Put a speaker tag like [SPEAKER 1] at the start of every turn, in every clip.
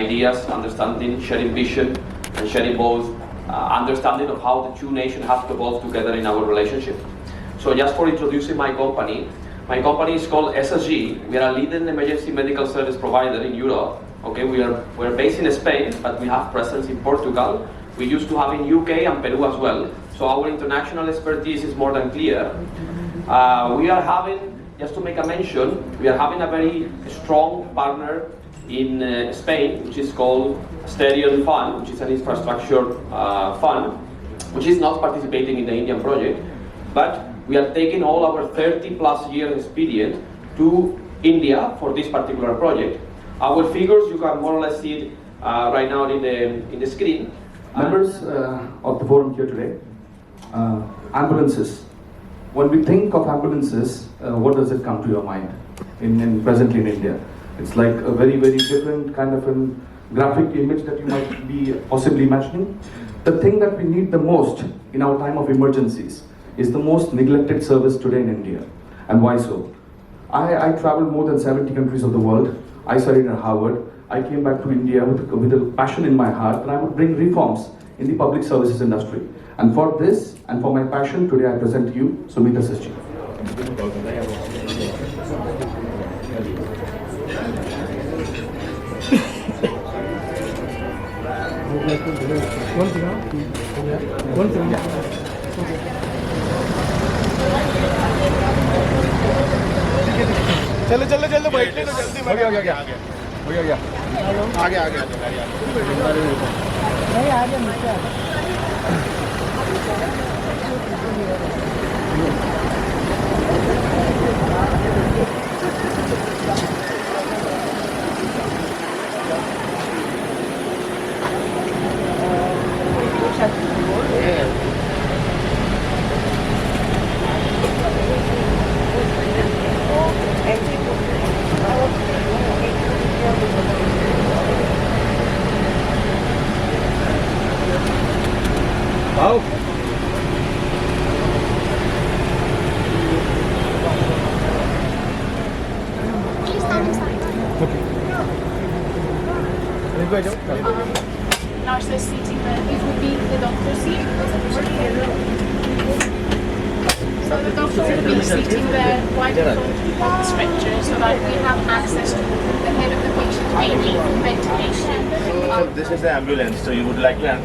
[SPEAKER 1] ideas, understanding, sharing vision, and sharing both understanding of how the two nations have to evolve together in our relationship. So just for introducing my company is called SSG. We are a leading emergency medical service provider in Europe. Okay, we're based in Spain, but we have presence in Portugal. We used to have in UK and Peru as well. So our international expertise is more than clear. We are having, just to make a mention, we are having a very strong partner in Spain, which is called Stereo Fund, which is an infrastructure fund, which is not participating in the Indian project, but we are taking all our 30+ years experience to India for this particular project. Our figures, you can more or less see it right now in the screen.
[SPEAKER 2] Members of the forum here today, ambulances. When we think of ambulances, what does it come to your mind presently in India? It's like a very, very different kind of a graphic image that you might be possibly imagining. The thing that we need the most in our time of emergencies is the most neglected service today in India. And why so? I traveled more than 70 countries of the world. I studied at Harvard. I came back to India with a passion in my heart that I would bring reforms in the public services industry. And for this, and for my passion, today I present to you SumeetSSG.
[SPEAKER 3] चलो चलो जल्दी बैठ ले तो जल्दी हो गया आगे Wow.
[SPEAKER 4] Nurses seating there. It would be the doctor's seat. So the doctor will be sitting there right in front of the stretcher so that we have access to the head of the patient, mainly ventilation.
[SPEAKER 3] So this is the ambulance. So you would like to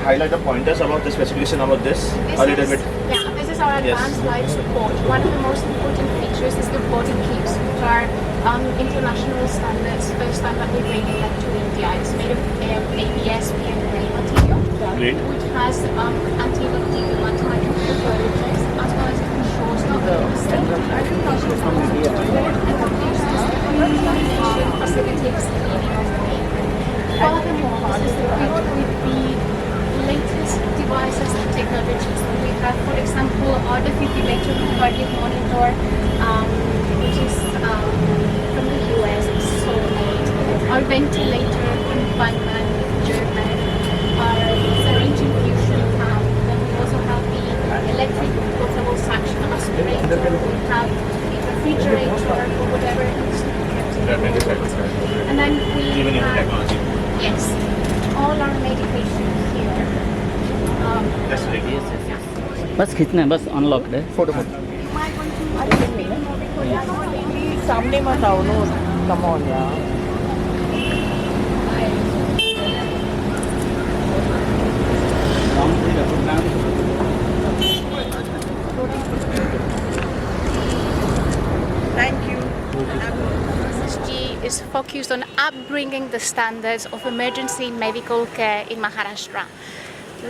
[SPEAKER 3] highlight the pointers about the specification about this a little bit?
[SPEAKER 4] Yeah, this is our advanced life support. One of the most important features is the body keeps, which are international standards. First time that we bring it to India. It's made of ABS PMMA material, which has antibacterial, antimicrobial properties, as well as it ensures not only the safety of the patient, but also facilitates cleaning of the patient. Furthermore, this is equipped with the latest devices and technologies that we have. For example, our defibrillator cardiac monitor, which is from the US, it's sold-made. Our ventilator from Bangladesh, German. Our syringe infusion pump. Then we also have the electric portable suction aspirator. We have the refrigerator or whatever needs to be kept. And then we have, yes, all our medication here.
[SPEAKER 5] बस खींचना है, बस unlock है
[SPEAKER 3] Photo.
[SPEAKER 6] सामने मत आओ no come on यार
[SPEAKER 4] Thank you. SSG is focused on upbringing the standards of emergency medical care in Maharashtra.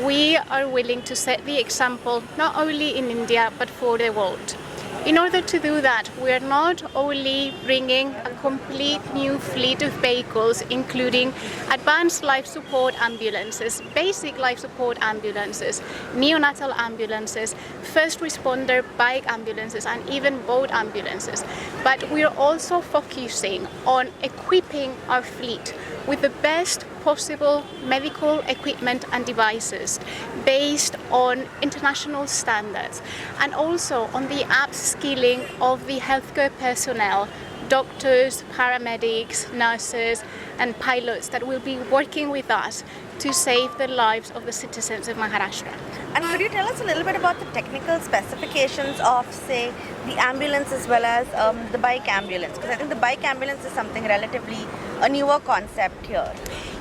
[SPEAKER 4] We are willing to set the example not only in India but for the world. In order to do that, we are not only bringing a complete new fleet of vehicles, including advanced life support ambulances, basic life support ambulances, neonatal ambulances, first responder bike ambulances, and even boat ambulances, but we are also focusing on equipping our fleet with the best possible medical equipment and devices based on international standards, and also on the upskilling of the healthcare personnel, doctors, paramedics, nurses, and pilots that will be working with us to save the lives of the citizens of Maharashtra.
[SPEAKER 7] And could you tell us a little bit about the technical specifications of, say, the ambulance as well as the bike ambulance? Because I think the bike ambulance is something relatively a newer concept here.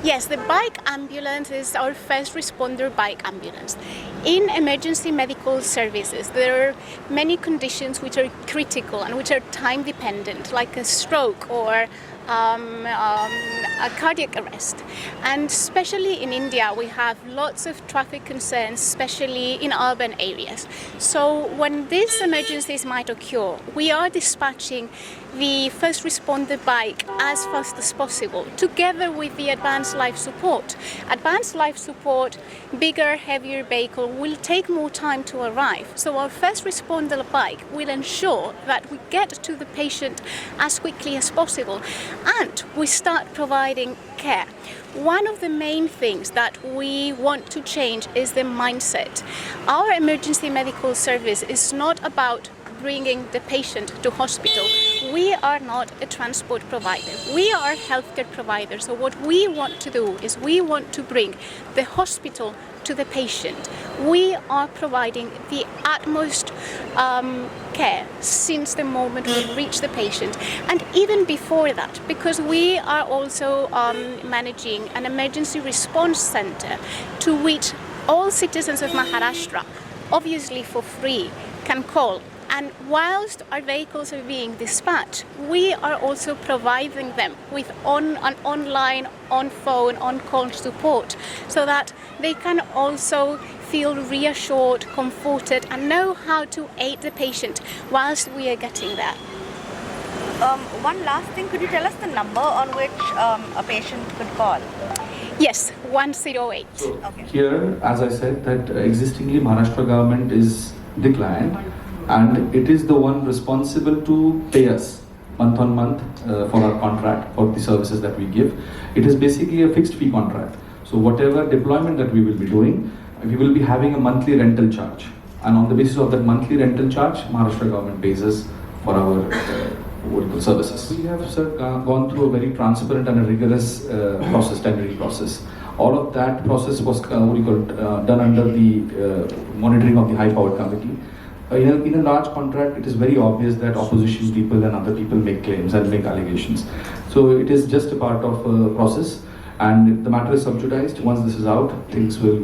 [SPEAKER 4] Yes, the bike ambulance is our first responder bike ambulance. In emergency medical services, there are many conditions which are critical and which are time dependent, like a stroke or a cardiac arrest. And especially in India, we have lots of traffic concerns, especially in urban areas. So when these emergencies might occur, we are dispatching the first responder bike as fast as possible, together with the advanced life support. Advanced life support, bigger, heavier vehicle will take more time to arrive. So our first responder bike will ensure that we get to the patient as quickly as possible, and we start providing care. One of the main things that we want to change is the mindset. Our emergency medical service is not about bringing the patient to hospital. We are not a transport provider. We are healthcare providers. So what we want to do is we want to bring the hospital to the patient. We are providing the utmost care since the moment we reach the patient, and even before that, because we are also managing an emergency response center to which all citizens of Maharashtra, obviously for free, can call. And whilst our vehicles are being dispatched, we are also providing them with an online, on-phone, on-call support, so that they can also feel reassured, comforted, and know how to aid the patient whilst we are getting there.
[SPEAKER 7] One last thing, could you tell us the number on which a patient could call?
[SPEAKER 4] Yes, 108.
[SPEAKER 7] Okay.
[SPEAKER 2] Here, as I said, that existingly Maharashtra government is the client, and it is the one responsible to pay us month on month for our contract, for the services that we give. It is basically a fixed fee contract. So whatever deployment that we will be doing, we will be having a monthly rental charge. And on the basis of that monthly rental charge, Maharashtra government pays us for our services. We have gone through a very transparent and a rigorous tendering process. All of that process was done under the monitoring of the high-powered committee. In a large contract, it is very obvious that opposition people and other people make claims and make allegations. So it is just a part of a process, and the matter is subjudiced. Once this is out, things will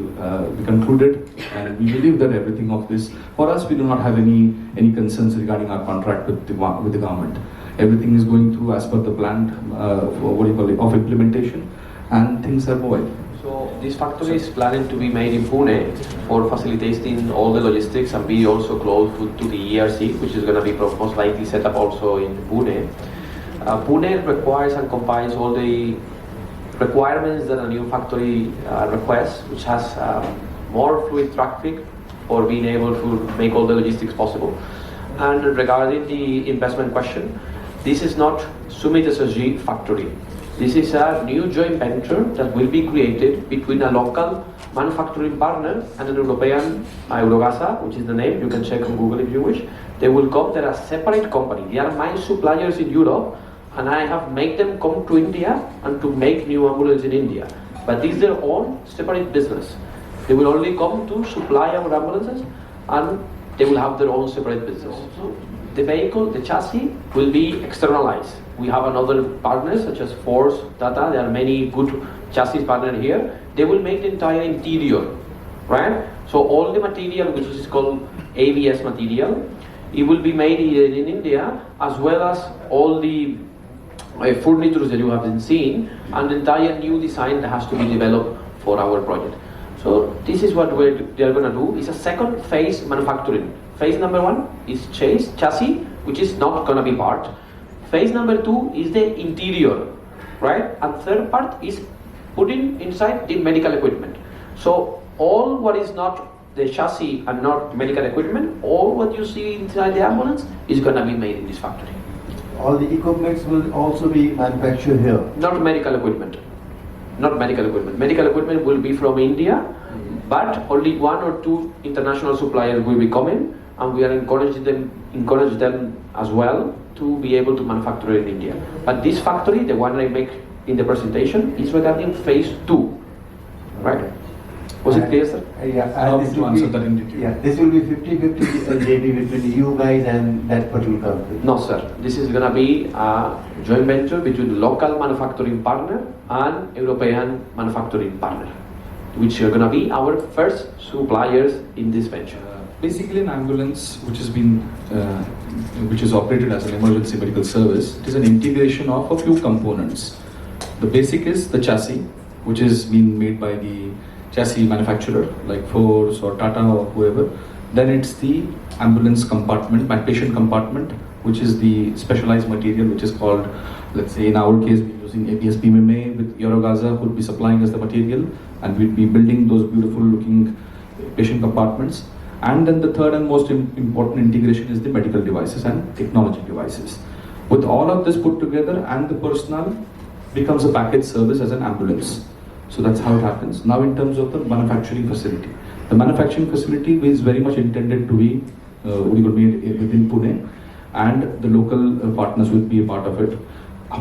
[SPEAKER 2] be concluded, and we believe that everything of this, for us, we do not have any concerns regarding our contract with the government. Everything is going through as per the plan of implementation, and things are moving.
[SPEAKER 1] So this factory is planning to be made in Pune for facilitating all the logistics and be also close to the ERC, which is going to be most likely set up also in Pune. Pune requires and combines all the requirements that a new factory requests, which has more fluid traffic for being able to make all the logistics possible. And regarding the investment question, this is not SumeetSSG factory. This is a new joint venture that will be created between a local manufacturing partner and an European, Eurogasa, which is the name, you can check on Google if you wish. They will come, they're a separate company. They are my suppliers in Europe, and I have made them come to India and to make new ambulances in India. But this is their own separate business. They will only come to supply our ambulances, and they will have their own separate business. So the vehicle, the chassis, will be externalized. We have another partners such as Force, Tata. There are many good chassis partners here. They will make the entire interior, right? So all the material, which is called ABS material, it will be made in India, as well as all the furniture that you have been seeing, and the entire new design that has to be developed for our project. So this is what they are going to do. It's a second phase manufacturing. Phase number 1 is chassis, which is not going to be part. Phase number 2 is the interior, right? And third part is putting inside the medical equipment. So all what is not the chassis and not medical equipment, all what you see inside the ambulance is going to be made in this factory.
[SPEAKER 8] All the equipments will also be manufactured here?
[SPEAKER 1] Not medical equipment. Not medical equipment. Medical equipment will be from India, but only 1 or 2 international suppliers will be coming, and we are encourage them as well to be able to manufacture in India. But this factory, the one I make in the presentation is regarding phase 2, right? Was it clear, sir?
[SPEAKER 8] Yeah,
[SPEAKER 2] Allow me
[SPEAKER 8] this
[SPEAKER 2] to
[SPEAKER 8] will
[SPEAKER 2] answer
[SPEAKER 8] be-
[SPEAKER 2] that in detail.
[SPEAKER 8] Yeah, this will be 50-50 JV between you guys and that particular company.
[SPEAKER 1] No, sir. This is going to be a joint venture between local manufacturing partner and European manufacturing partner, which are going to be our first suppliers in this venture.
[SPEAKER 2] Basically, an ambulance which is operated as an emergency medical service, it is an integration of a few components. The basic is the chassis, which is being made by the chassis manufacturer like Force or Tata or whoever. Then it's the ambulance compartment, my patient compartment, which is the specialized material, which is called, let's say in our case, we're using ABS PMMA with Eurogaza, who would be supplying us the material, and we'd be building those beautiful looking patient compartments. And then the third and most important integration is the medical devices and technology devices. With all of this put together, and the personnel becomes a package service as an ambulance. So that's how it happens. Now in terms of the manufacturing facility. The manufacturing facility is very much intended to be made within Pune, and the local partners will be a part of it.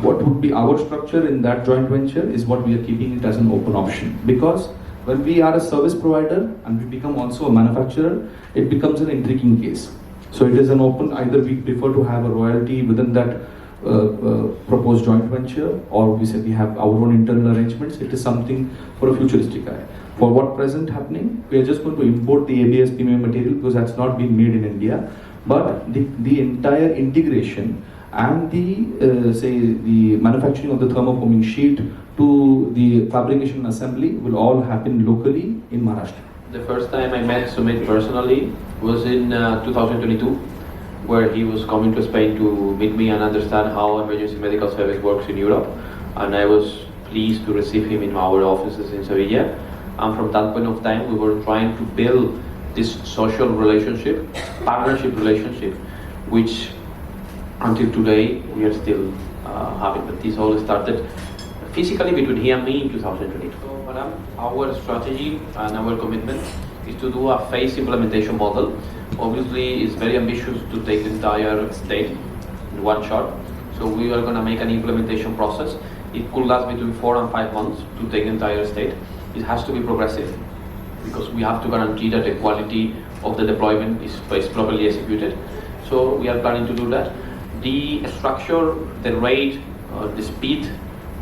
[SPEAKER 2] What would be our structure in that joint venture is what we are keeping it as an open option, because when we are a service provider and we become also a manufacturer, it becomes an intriguing case. So it is an open, either we prefer to have a royalty within that proposed joint venture, or we say we have our own internal arrangements. It is something for a futuristic eye. For what present happening, we are just going to import the ABS PMA material because that's not being made in India. But the entire integration and the manufacturing of the thermoforming sheet to the fabrication and assembly will all happen locally in Maharashtra.
[SPEAKER 1] The first time I met Sumeet personally was in 2022, where he was coming to Spain to meet me and understand how emergency medical service works in Europe. And I was pleased to receive him in our offices in Sevilla. And from that point of time, we were trying to build this social relationship, partnership relationship, which until today we are still having. But this all started physically between he and me in 2022. So, madam, our strategy and our commitment is to do a phased implementation model. Obviously, it's very ambitious to take the entire state in one shot. So we are going to make an implementation process. It could last between 4 and 5 months to take the entire state. It has to be progressive, because we have to guarantee that the quality of the deployment is properly executed. So we are planning to do that. The structure, the rate, the speed,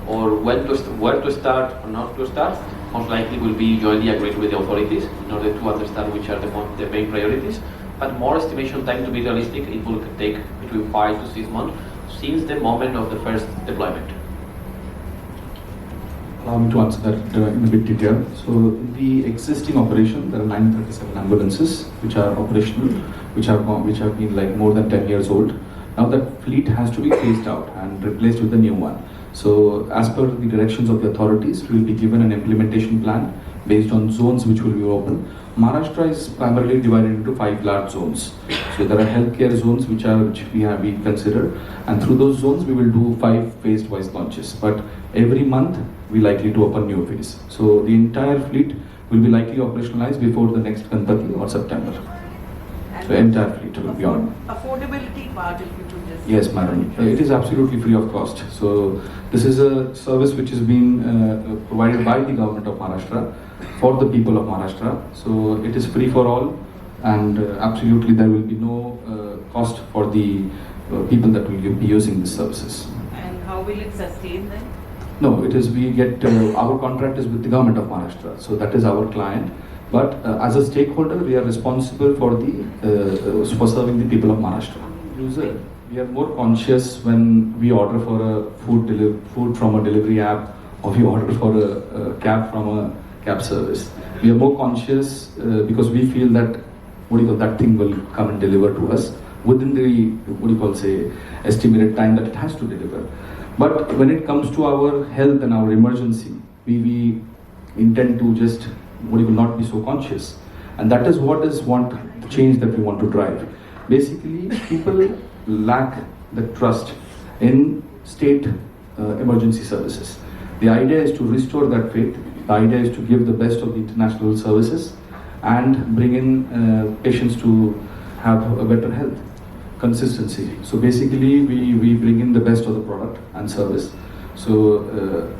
[SPEAKER 1] or where to start or not to start, most likely will be jointly agreed with the authorities in order to understand which are the main priorities. But more estimation time, to be realistic, it will take between 5 to 6 months since the moment of the first deployment.
[SPEAKER 2] Allow me to answer that in a bit detail. So the existing operation, there are 937 ambulances which are operational, which have been like more than 10 years old. Now that fleet has to be phased out and replaced with a new one. So as per the directions of the authorities, we will be given an implementation plan based on zones which will be open. Maharashtra is primarily divided into 5 large zones. So there are healthcare zones which we consider, and through those zones we will do 5 phased wise launches. But every month we likely to open new phase. So the entire fleet will be likely operationalized before the next Ganpati or September. So entire fleet will be on.
[SPEAKER 6] Affordability part, if you could just...
[SPEAKER 2] Yes, madam. It is absolutely free of cost. So this is a service which is being provided by the government of Maharashtra for the people of Maharashtra. So it is free for all, and absolutely there will be no cost for the people that will be using these services.
[SPEAKER 6] And how will it sustain them?
[SPEAKER 2] No, it is we get our contract is with the government of Maharashtra, so that is our client. But as a stakeholder, we are responsible for for serving the people of Maharashtra. User, we are more conscious when we order for a food from a delivery app, or we order for a cab from a cab service. We are more conscious because we feel that that thing will come and deliver to us within the estimated time that it has to deliver. But when it comes to our health and our emergency, we intend to just not be so conscious, and that is what is the change that we want to drive. Basically, people lack the trust in state emergency services. The idea is to restore that faith. The idea is to give the best of the international services and bring in patients to have a better health. Consistency. So basically, we bring in the best of the product and service. So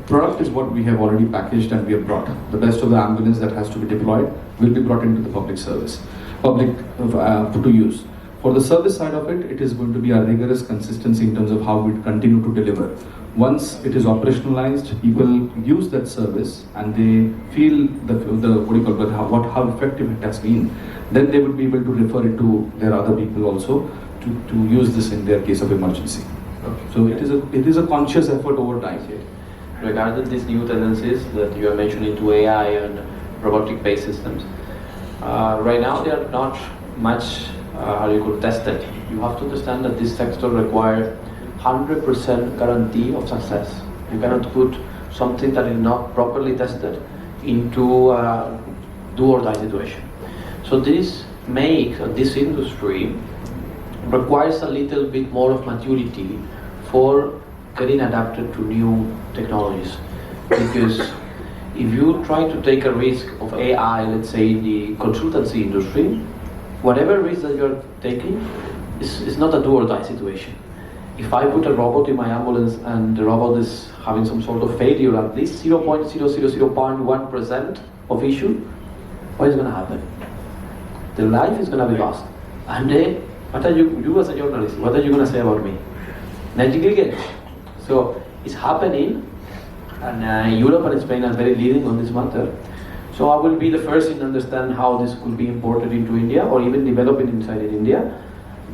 [SPEAKER 2] product is what we have already packaged and we have brought. The best of the ambulance that has to be deployed will be brought into the public service, public to use. For the service side of it, it is going to be a rigorous consistency in terms of how we continue to deliver. Once it is operationalized, people use that service and they feel how effective it has been. Then they will be able to refer it to their other people also to use this in their case of emergency.
[SPEAKER 1] Okay.
[SPEAKER 2] So it is a conscious effort over time.
[SPEAKER 1] Regarding these new tendencies that you are mentioning to AI and robotic-based systems, right now they are not much tested. You have to understand that this sector requires 100% guarantee of success. You cannot put something that is not properly tested into a do-or-die situation. So this makes this industry requires a little bit more of maturity for getting adapted to new technologies. Because if you try to take a risk of AI, let's say in the consultancy industry, whatever risk that you're taking is not a do-or-die situation. If I put a robot in my ambulance and the robot is having some sort of failure, at least 0.000.1% of issue, what is going to happen? The life is going to be lost. And then, what are you as a journalist, what are you going to say about me? Negligence. So it's happening, and Europe and Spain are very leading on this matter. So I will be the first in understand how this could be imported into India or even developing inside in India.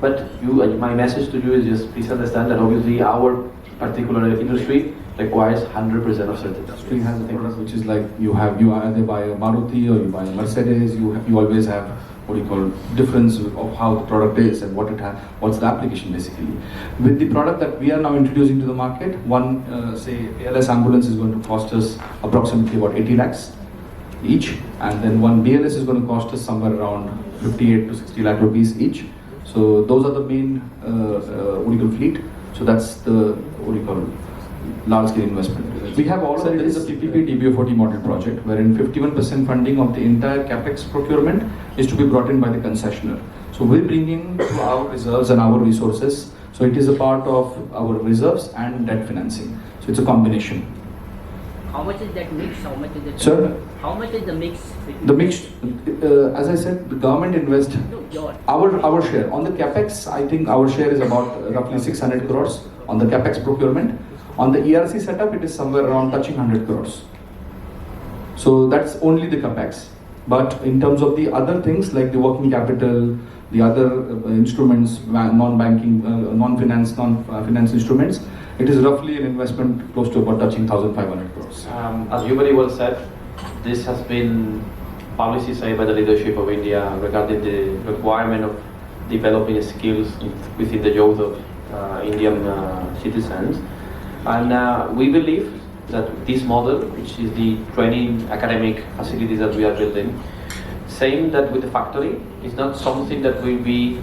[SPEAKER 1] But my message to you is just please understand that obviously our particular industry requires 100% of certainty.
[SPEAKER 2] Industry has a product which is like you either buy a Maruti or you buy a Mercedes. You always have difference of how the product is and what's the application basically. With the product that we are now introducing to the market, one say ALS ambulance is going to cost us approximately about 80 lakhs each, and then one BLS is going to cost us somewhere around 58 to 60 lakh rupees each. So those are the main fleet. So that's the large scale investment. We have also there is a PPP DBO40 model project wherein 51% funding of the entire capex procurement is to be brought in by the concessionaire. So we're bringing to our reserves and our resources. So it is a part of our reserves and debt financing. So it's a combination.
[SPEAKER 5] How much is that mix? How much is that?
[SPEAKER 2] Sir?
[SPEAKER 5] How much is the mix?
[SPEAKER 2] The mix, as I said, the government invests.
[SPEAKER 5] No,
[SPEAKER 2] our share on the capex. I think our share is about roughly 600 crores on the capex procurement. On the ERC setup, it is somewhere around touching 100 crores. So that's only the capex. But in terms of the other things like the working capital, the other instruments, non-banking, finance instruments, it is roughly an investment close to about touching 1,500 crores.
[SPEAKER 1] As you very well said, this has been policy say by the leadership of India regarding the requirement of developing skills within the youth of Indian citizens. And we believe that this model, which is the training academic facilities that we are building, same that with the factory, is not something that will be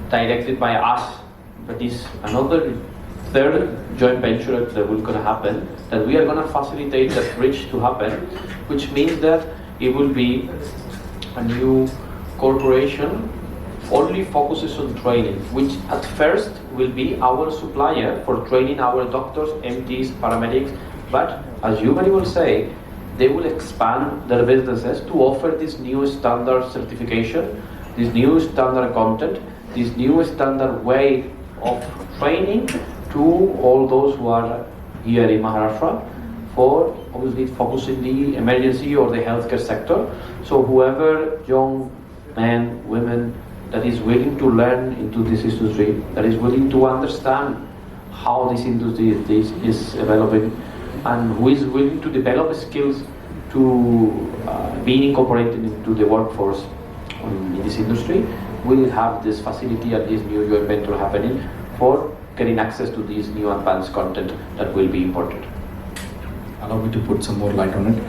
[SPEAKER 1] directed by us, but is another third joint venture that will going to happen, that we are going to facilitate that bridge to happen, which means that it will be a new corporation only focuses on training, which at first will be our supplier for training our doctors, MTs, paramedics, but as you very well say, they will expand their businesses to offer this new standard certification, this new standard content, this new standard way of training to all those who are here in Maharashtra for obviously focusing the emergency or the healthcare sector. So whoever young men, women that is willing to learn into this industry, that is willing to understand how this industry is developing, and who is willing to develop skills to be incorporated into the workforce in this industry, will have this facility and this new joint venture happening for getting access to this new advanced content that will be imported.
[SPEAKER 2] Allow me to put some more light on it.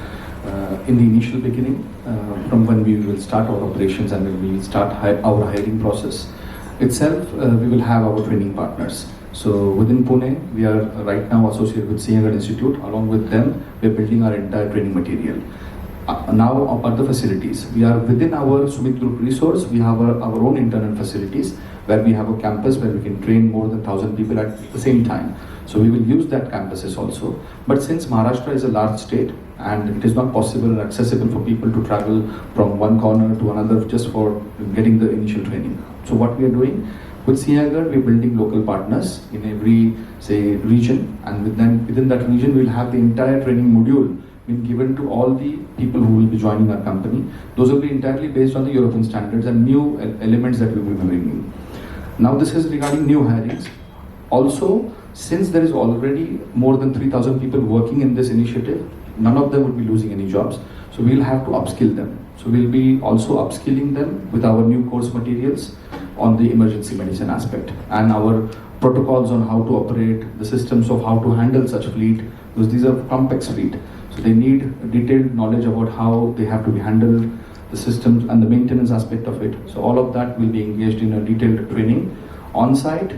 [SPEAKER 2] In the initial beginning, from when we will start our operations and when we will start our hiring process itself, we will have our training partners. So within Pune, we are right now associated with Singagar Institute. Along with them, we are building our entire training material. Now about the facilities, we are within our Sumit Group resource, we have our own internal facilities where we have a campus where we can train more than 1,000 people at the same time. So we will use that campuses also. But since Maharashtra is a large state and it is not possible or accessible for people to travel from one corner to another just for getting the initial training. So what we are doing, with Siagar, we're building local partners in every, say, region, and within that region, we'll have the entire training module being given to all the people who will be joining our company. Those will be entirely based on the European standards and new elements that we will be bringing. Now, this is regarding new hirings. Also, since there is already more than 3,000 people working in this initiative, none of them would be losing any jobs. So we'll have to upskill them. So we'll be also upskilling them with our new course materials on the emergency medicine aspect and our protocols on how to operate, the systems of how to handle such fleet, because these are complex fleet. So they need detailed knowledge about how they have to be handled, the systems and the maintenance aspect of it. So all of that will be engaged in a detailed training on-site,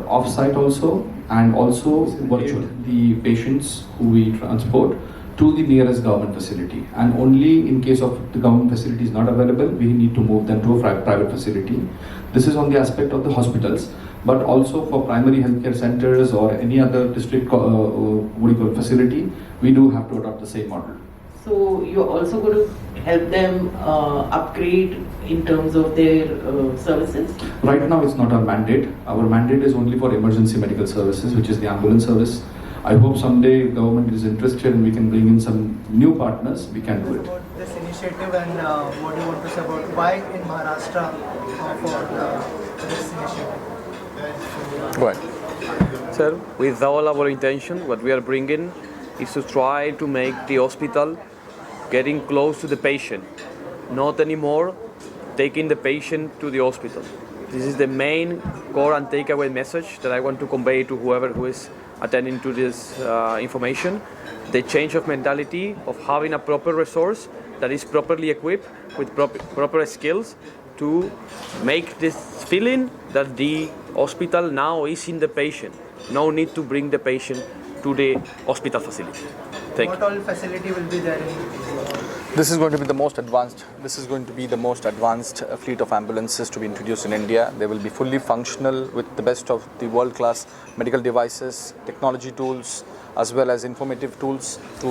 [SPEAKER 2] off-site also, and also virtual. The patients who we transport to the nearest government facility, and only in case of the government facility is not available, we need to move them to a private facility. This is on the aspect of the hospitals, but also for primary healthcare centers or any other district facility, we do have to adopt the same model.
[SPEAKER 6] So you're also going to help them upgrade in terms of their services?
[SPEAKER 2] Right now it's not our mandate. Our mandate is only for emergency medical services, which is the ambulance service. I hope someday government is interested and we can bring in some new partners, we can do it.
[SPEAKER 9] About this initiative and what do you want to say about why in Maharashtra for this initiative?
[SPEAKER 1] Go ahead. Sir, with all our intention, what we are bringing is to try to make the hospital getting close to the patient, not anymore taking the patient to the hospital. This is the main core and takeaway message that I want to convey to whoever who is attending to this information. The change of mentality of having a proper resource that is properly equipped with proper skills to make this feeling that the hospital now is in the patient. No need to bring the patient to the hospital facility. Thank you.
[SPEAKER 9] What all facility will be there in
[SPEAKER 10] This is going to be the most advanced. This is going to be the most advanced fleet of ambulances to be introduced in India. They will be fully functional with the best of the world-class medical devices, technology tools, as well as informative tools to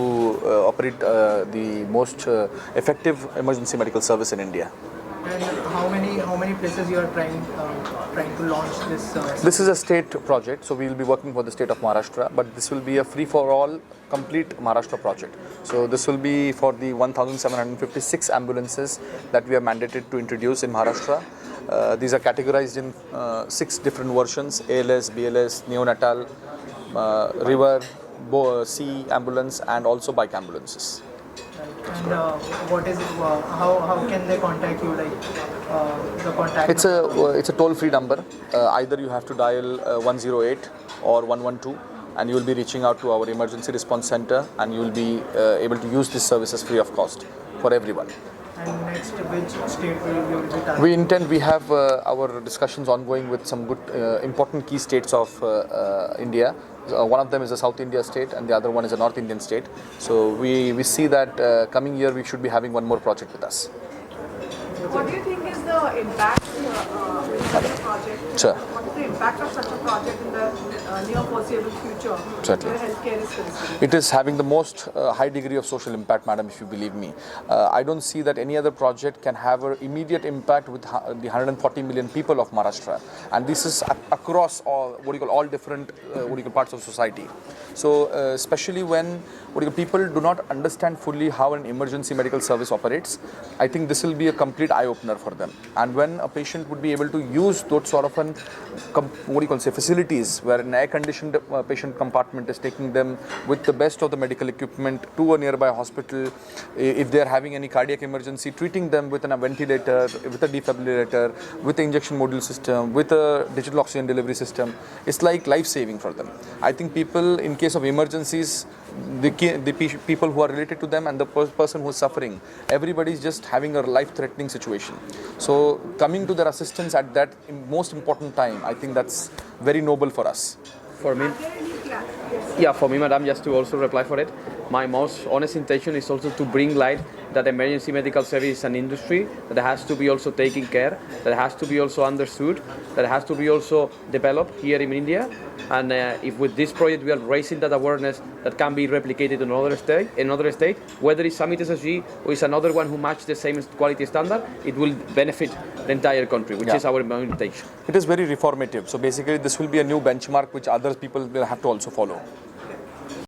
[SPEAKER 10] operate the most effective emergency medical service in India.
[SPEAKER 9] And how many places you are trying to launch this?
[SPEAKER 10] This is a state project, so we will be working for the state of Maharashtra, but this will be a free-for-all complete Maharashtra project. So this will be for the 1,756 ambulances that we are mandated to introduce in Maharashtra. These are categorized in 6 different versions: ALS, BLS, neonatal, river, sea ambulance, and also bike ambulances.
[SPEAKER 9] And what is it? How can they contact you? Like the contact?
[SPEAKER 10] It's a toll-free number. Either you have to dial 108 or 112, and you will be reaching out to our emergency response center, and you will be able to use these services free of cost for everyone.
[SPEAKER 9] And next, which state will you be targeting?
[SPEAKER 10] We have our discussions ongoing with some good, important key states of India. One of them is a South India state and the other one is a North Indian state. So we see that coming year we should be having one more project with us.
[SPEAKER 11] What do you think is the impact in such a project?
[SPEAKER 10] Sure.
[SPEAKER 11] What is the impact of such a project in the near foreseeable future
[SPEAKER 10] Certainly.
[SPEAKER 11] where healthcare is concerned?
[SPEAKER 10] It is having the most high degree of social impact, madam, if you believe me. I don't see that any other project can have an immediate impact with the 140 million people of Maharashtra. And this is across all different parts of society. So especially when people do not understand fully how an emergency medical service operates, I think this will be a complete eye-opener for them. And when a patient would be able to use those sort of facilities where an air-conditioned patient compartment is taking them with the best of the medical equipment to a nearby hospital, if they are having any cardiac emergency, treating them with a ventilator, with a defibrillator, with an injection module system, with a digital oxygen delivery system, it's like life-saving for them. I think people, in case of emergencies, the people who are related to them and the person who is suffering, everybody is just having a life-threatening situation. So coming to their assistance at that most important time, I think that's very noble for us.
[SPEAKER 1] For me, yeah, for me, madam, just to also reply for it. my most honest intention is also to bring light that emergency medical service is an industry that has to be also taken care, that has to be also understood, that has to be also developed here in India. And if with this project we are raising that awareness that can be replicated in another state, whether it's SumeetSSG or it's another one who match the same quality standard, it will benefit the entire country, which is our main intention.
[SPEAKER 10] It is very reformative. So basically this will be a new benchmark which other people will have to also follow.